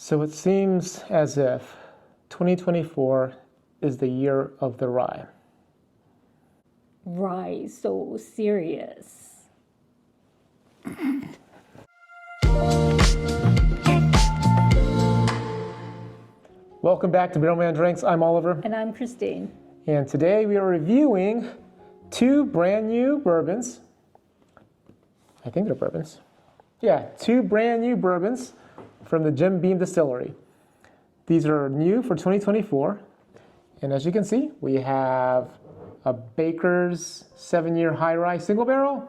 So it seems as if 2024 is the year of the rye. Rye, so serious. Welcome back to Bourbon Drinks. I'm Oliver. And I'm Christine. And today we are reviewing two brand new bourbons. I think they're bourbons. Yeah, two brand new bourbons from the Jim Beam Distillery. These are new for 2024. And as you can see, we have a Baker's 7-year high rye single barrel.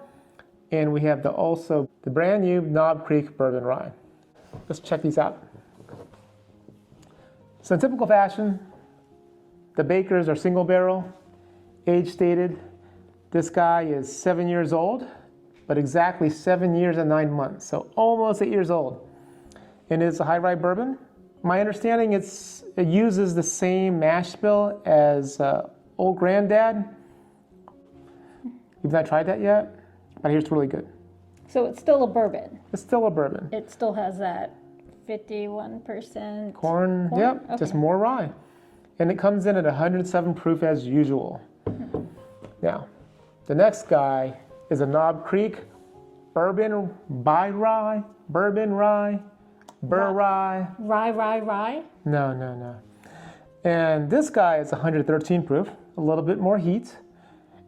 And we have also the brand new Knob Creek Bourbon Rye. Let's check these out. So in typical fashion, the Bakers are single barrel, age stated. This guy is 7 years old, but exactly 7 years and 9 months, so almost 8 years old. And it's a high rye bourbon. My understanding it uses the same mash bill as Old Granddad. You've not tried that yet, but here's really good. So it's still a bourbon. It's still a bourbon. It still has that 51% corn. Yep, okay. Just more rye. And it comes in at 107 proof as usual. Now, the next guy is a Knob Creek Bourbon by Rye, Bourbon Rye, Burr Rye. Rye? No. And this guy is 113 proof, a little bit more heat,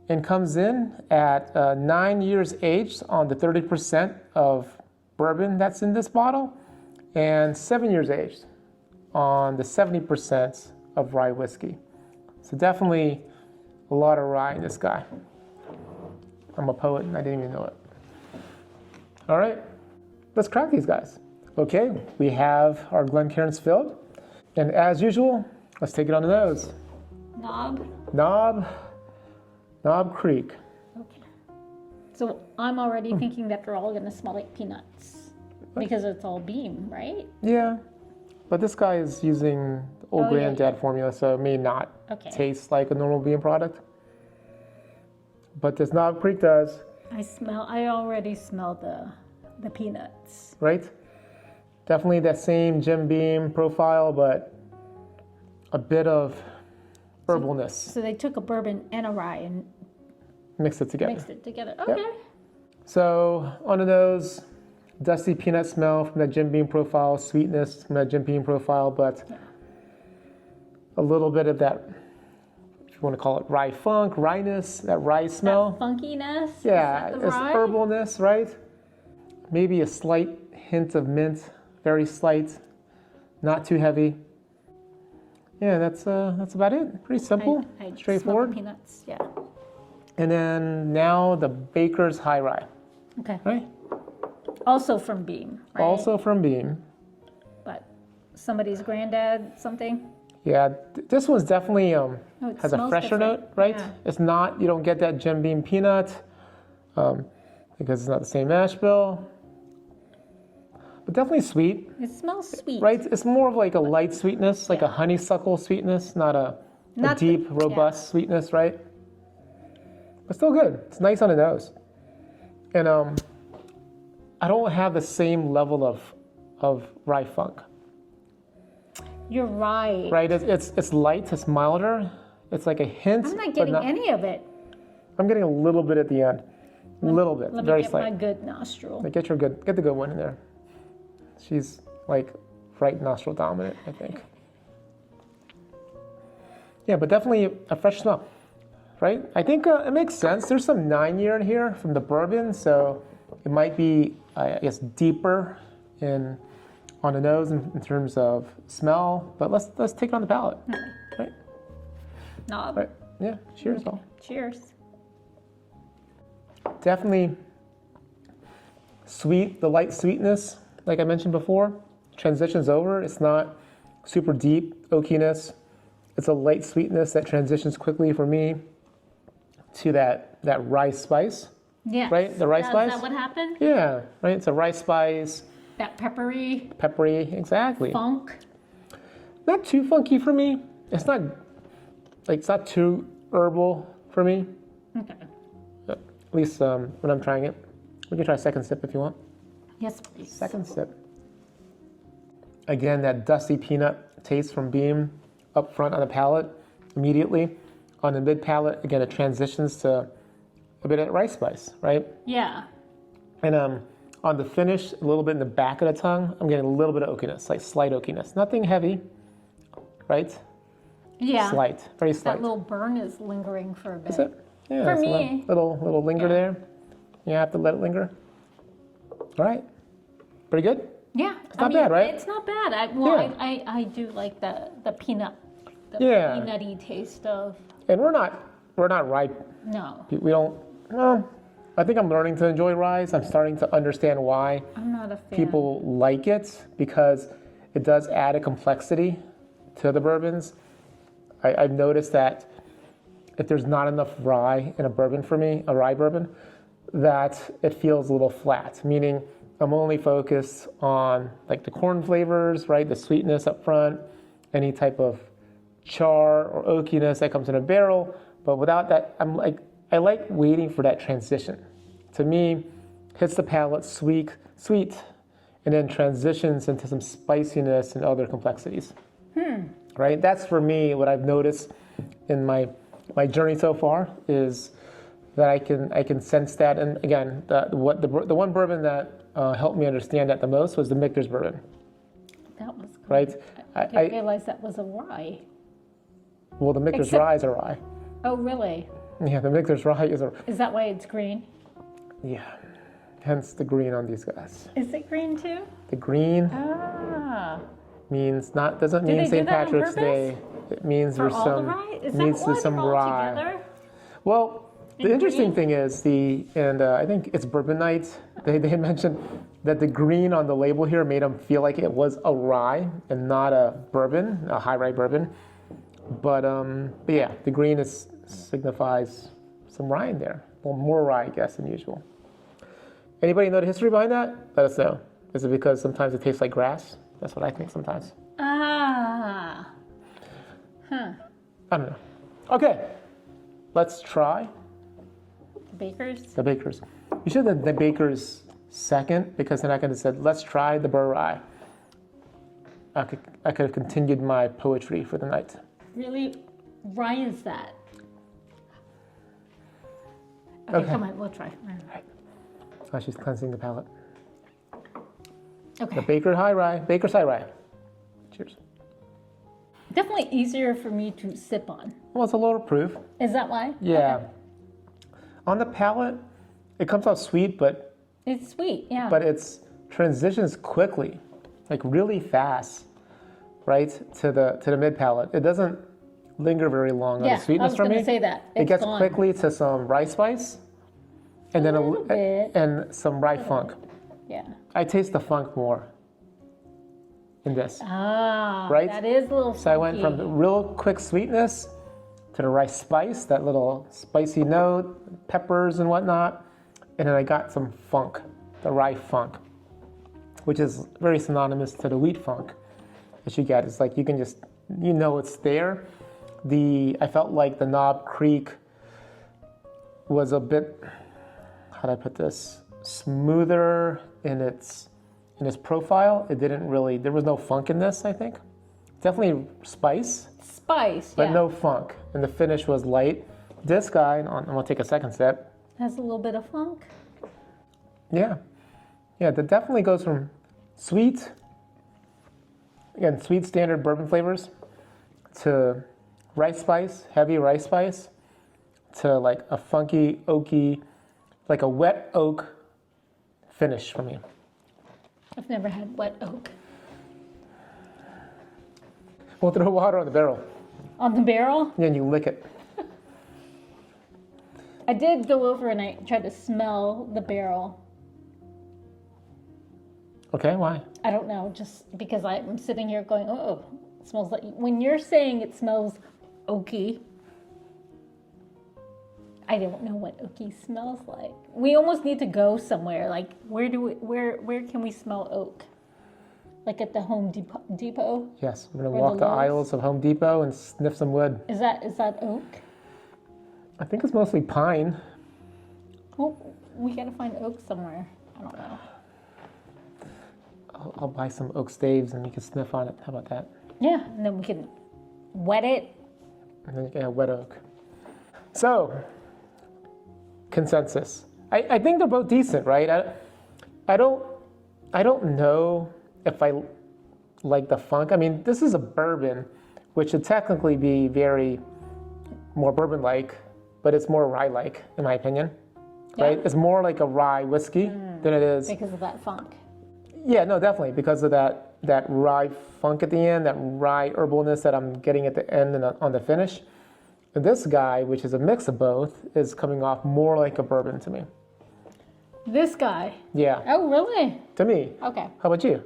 and comes in at 9 years aged on the 30% of bourbon that's in this bottle, and 7 years aged on the 70% of rye whiskey. So definitely a lot of rye in this guy. I'm a poet and I didn't even know it. All right, let's crack these guys. Okay, we have our Glencairns filled. And as usual, let's take it on the nose. Knob Creek. Okay. So I'm already thinking that they're all gonna smell like peanuts because it's all Beam, right? Yeah, but this guy is using Old Granddad formula, so it may not taste like a normal Beam product. But this Knob Creek does. I already smell the peanuts. Right? Definitely that same Jim Beam profile, but a bit of herbalness. So they took a bourbon and a rye and mixed it together. Okay. Yep. So on the nose, dusty peanut smell from that Jim Beam profile, sweetness from that Jim Beam profile, but a little bit of that, if you want to call it rye funk, ryeness, that rye smell. That funkiness? Yeah, it's herbalness, right? Maybe a slight hint of mint, very slight, not too heavy. Yeah, that's about it. Pretty simple, straightforward. Smell the peanuts, yeah. And then now the Baker's High Rye. Okay. Right? Also from Beam, right? Also from Beam. But somebody's granddad something? Yeah, this one's definitely has a fresher note, right? Yeah. It's not, you don't get that Jim Beam peanut because it's not the same mash bill. But definitely sweet. It smells sweet. Right? It's more of like a light sweetness, like a honeysuckle sweetness, not a deep, robust sweetness, right? But still good. It's nice on the nose. And I don't have the same level of rye funk. You're right. Right? It's light, it's milder. It's like a hint. I'm not getting any of it. I'm getting a little bit at the end. A little bit. Let very me get slight. my good nostril. Like get the good one in there. She's like right nostril dominant, I think. Yeah, but definitely a fresh smell, right? I think it makes sense. There's some 9-year in here from the bourbon, so it might be, I guess, deeper on the nose in terms of smell. But let's take it on the palate, right? Knob. Right. Yeah. Cheers, all. Cheers. Definitely sweet, the light sweetness, like I mentioned before, transitions over. It's not super deep oakiness. It's a light sweetness that transitions quickly for me to that rice spice. Yeah. Right? The rice spice? Is that what happened? Yeah, right? It's a rice spice. That peppery. Peppery, exactly. Funk. Not too funky for me. It's not too herbal for me. Okay. At least when I'm trying it. We can try a second sip if you want. Yes, please. Second sip. Again, that dusty peanut taste from Beam up front on the palate immediately. On the mid palate, again, it transitions to a bit of rice spice, right? Yeah. And on the finish, a little bit in the back of the tongue, I'm getting a little bit of oakiness, like slight oakiness. Nothing heavy, right? Yeah. Slight, very slight. That little burn is lingering for a bit. Is it? Yeah, For it's me. a little linger there. You have to let it linger. All right. Pretty good? Yeah. It's not bad, right? It's not bad. I do like the peanut, the Yeah. peanutty taste of. And we're not ripe. No, We don't. Well, I think I'm learning to enjoy rye. I'm starting to understand why I'm not a fan. people like it, because it does add a complexity to the bourbons. I've noticed that if there's not enough rye in a bourbon for me, a rye bourbon, that it feels a little flat, meaning I'm only focused on like the corn flavors, right? The sweetness up front, any type of char or oakiness that comes in a barrel. But without that, I like waiting for that transition. To me, hits the palate sweet, and then transitions into some spiciness and other complexities. Right? That's for me what I've noticed in my journey so far, is that I can sense that. And again, the one bourbon that helped me understand that the most was the Michter's bourbon. That was good. Right? I didn't realize that was a rye. Well, the Michter's Except- rye is a rye. Oh, really? Yeah, the Michter's rye is a. Is that why it's green? Yeah. Hence the green on these guys. Is it green too? The green Ah. doesn't Do mean they do St. that on Patrick's purpose? Day. It means For there's all some the rye? Is that needs why to some they're all rye. together? Well, the In interesting green? thing is I think it's Bourbon Night. They mentioned that the green on the label here made them feel like it was a rye and not a bourbon, a high rye bourbon. But yeah, the green signifies some rye in there. Well, more rye, I guess, than usual. Anybody know the history behind that? Let us know. Is it because sometimes it tastes like grass? That's what I think sometimes. Ah. Huh. I don't know. Okay, let's try Bakers? the Bakers. You should have the Bakers second, because then I could have said, let's try the Burr Rye. I could have continued my poetry for the night. Really? Why is that? Okay, Okay. come on, we'll try. Oh, she's cleansing the palate. Okay. The Baker's High Rye. Cheers. Definitely easier for me to sip on. Well, it's a lower proof. Is that why? Yeah. Okay. On the palate, it comes out sweet, but It's sweet, yeah. it's transitions quickly, like really fast, right, to the mid palate. It doesn't linger very long on yeah, the sweetness I was for going me. to say that. It It's gets gone. quickly to some rice spice, and then little bit. and some rye funk. Yeah. I taste the funk more in this. Ah, Right? that is a little funky. So I went from the real quick sweetness to the rice spice, that little spicy note, peppers and whatnot, and then I got some funk, the rye funk, which is very synonymous to the wheat funk that you get. It's like you can just, it's there. I felt like the Knob Creek was a bit, how do I put this, smoother in its profile. It didn't really, there was no funk in this, I think. Definitely spice, Spice, but yeah. no funk. And the finish was light. This guy, I'm gonna take a second sip. Has a little bit of funk. Yeah. Yeah, that definitely goes from sweet, again, sweet standard bourbon flavors, to rice spice, heavy rice spice, to like a funky, oaky, like a wet oak finish for me. I've never had wet oak. We'll throw water on the barrel, On the barrel? and then you lick it. I did go over and I tried to smell the barrel. Okay, why? I don't know, just because I'm sitting here going, oh, it smells like, when you're saying it smells oaky, I don't know what oaky smells like. We almost need to go somewhere. Like, where can we smell oak? Like at the Home Depot? Yes, we're gonna Or walk the the Lowe's? aisles of Home Depot and sniff some wood. Is that oak? I think it's mostly pine. Well, we gotta find oak somewhere. I don't know. I'll buy some oak staves and you can sniff on it. How about that? Yeah, and then we can wet it. And then you can have wet oak. So, consensus. I think they're both decent, right? I don't know if I like the funk. I mean, this is a bourbon, which should technically be very more bourbon-like, but it's more rye-like, in my opinion. Right? It's more like a rye whiskey than it is. Because of that funk. Yeah, no, definitely because of that rye funk at the end, that rye herbalness that I'm getting at the end and on the finish. And this guy, which is a mix of both, is coming off more like a bourbon to me. This guy. Yeah. Oh, really? To me. Okay. How about you?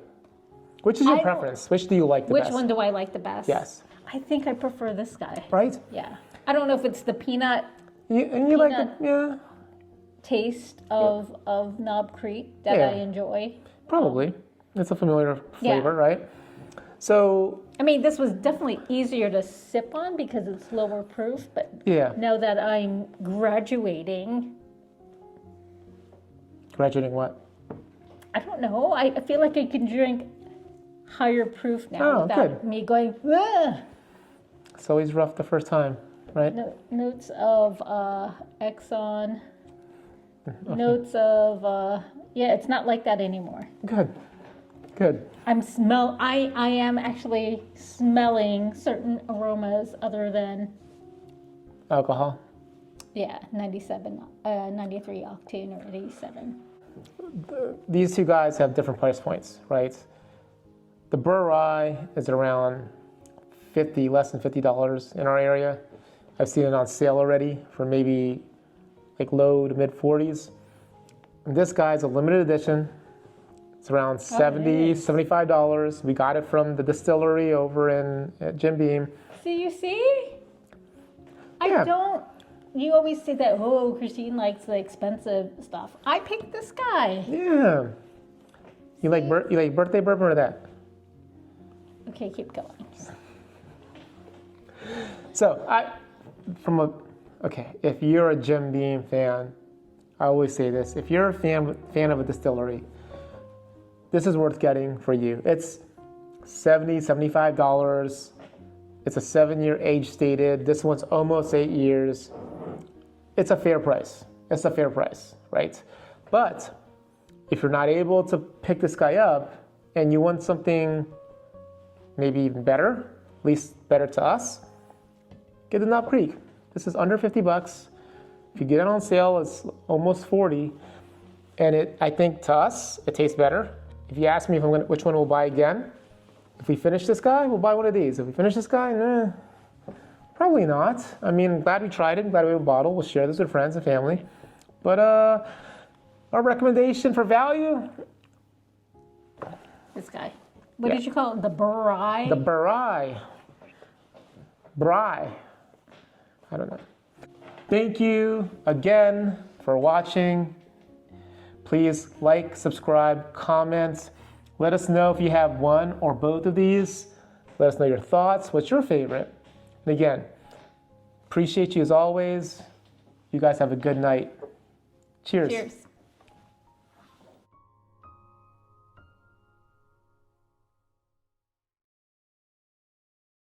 Which is your preference? Which do you like the best? Which one do I like the best? Yes. I think I prefer this guy. Right? Yeah. I don't know if it's the peanut You like the, yeah. taste of Knob Creek that I enjoy. Probably. It's a familiar flavor, Yeah. right? So, I mean, this was definitely easier to sip on because it's lower proof, but yeah. now that I'm graduating, Graduating what? I don't know. I feel like I can drink higher proof now Oh, without good. me going, ugh. It's always rough the first time, right? Notes of Exxon. Notes of, yeah, it's not like that anymore. Good. Good. I am actually smelling certain aromas other than, Alcohol. yeah, 93 octane or 87. These two guys have different price points, right? The Burr Rye is around less than $50 in our area. I've seen it on sale already for maybe like low to mid 40s. And this guy's a limited edition. It's around $70, $75. We got it from the distillery over at Jim Beam. You see? Yeah. I don't, you always say that, oh, Christine likes the expensive stuff. I picked this guy. Yeah. You like birthday bourbon or that? Okay, keep going. So if you're a Jim Beam fan, I always say this: if you're a fan of a distillery, this is worth getting for you. It's $75. It's a 7-year age stated. This one's almost 8 years. It's a fair price. It's a fair price, right? But if you're not able to pick this guy up and you want something maybe even better, at least better to us, get the Knob Creek. This is under $50. If you get it on sale, it's almost 40. And I think to us, it tastes better. If you ask me which one we'll buy again, if we finish this guy, we'll buy one of these. If we finish this guy, probably not. I mean, I'm glad we tried it. I'm glad we have a bottle. We'll share this with friends and family. But our recommendation for value? This guy. What did you call it? The Bry? The Bry. Bry. I don't know. Thank you again for watching. Please like, subscribe, comment. Let us know if you have one or both of these. Let us know your thoughts. What's your favorite? And again, appreciate you as always. You guys have a good night. Cheers. Cheers.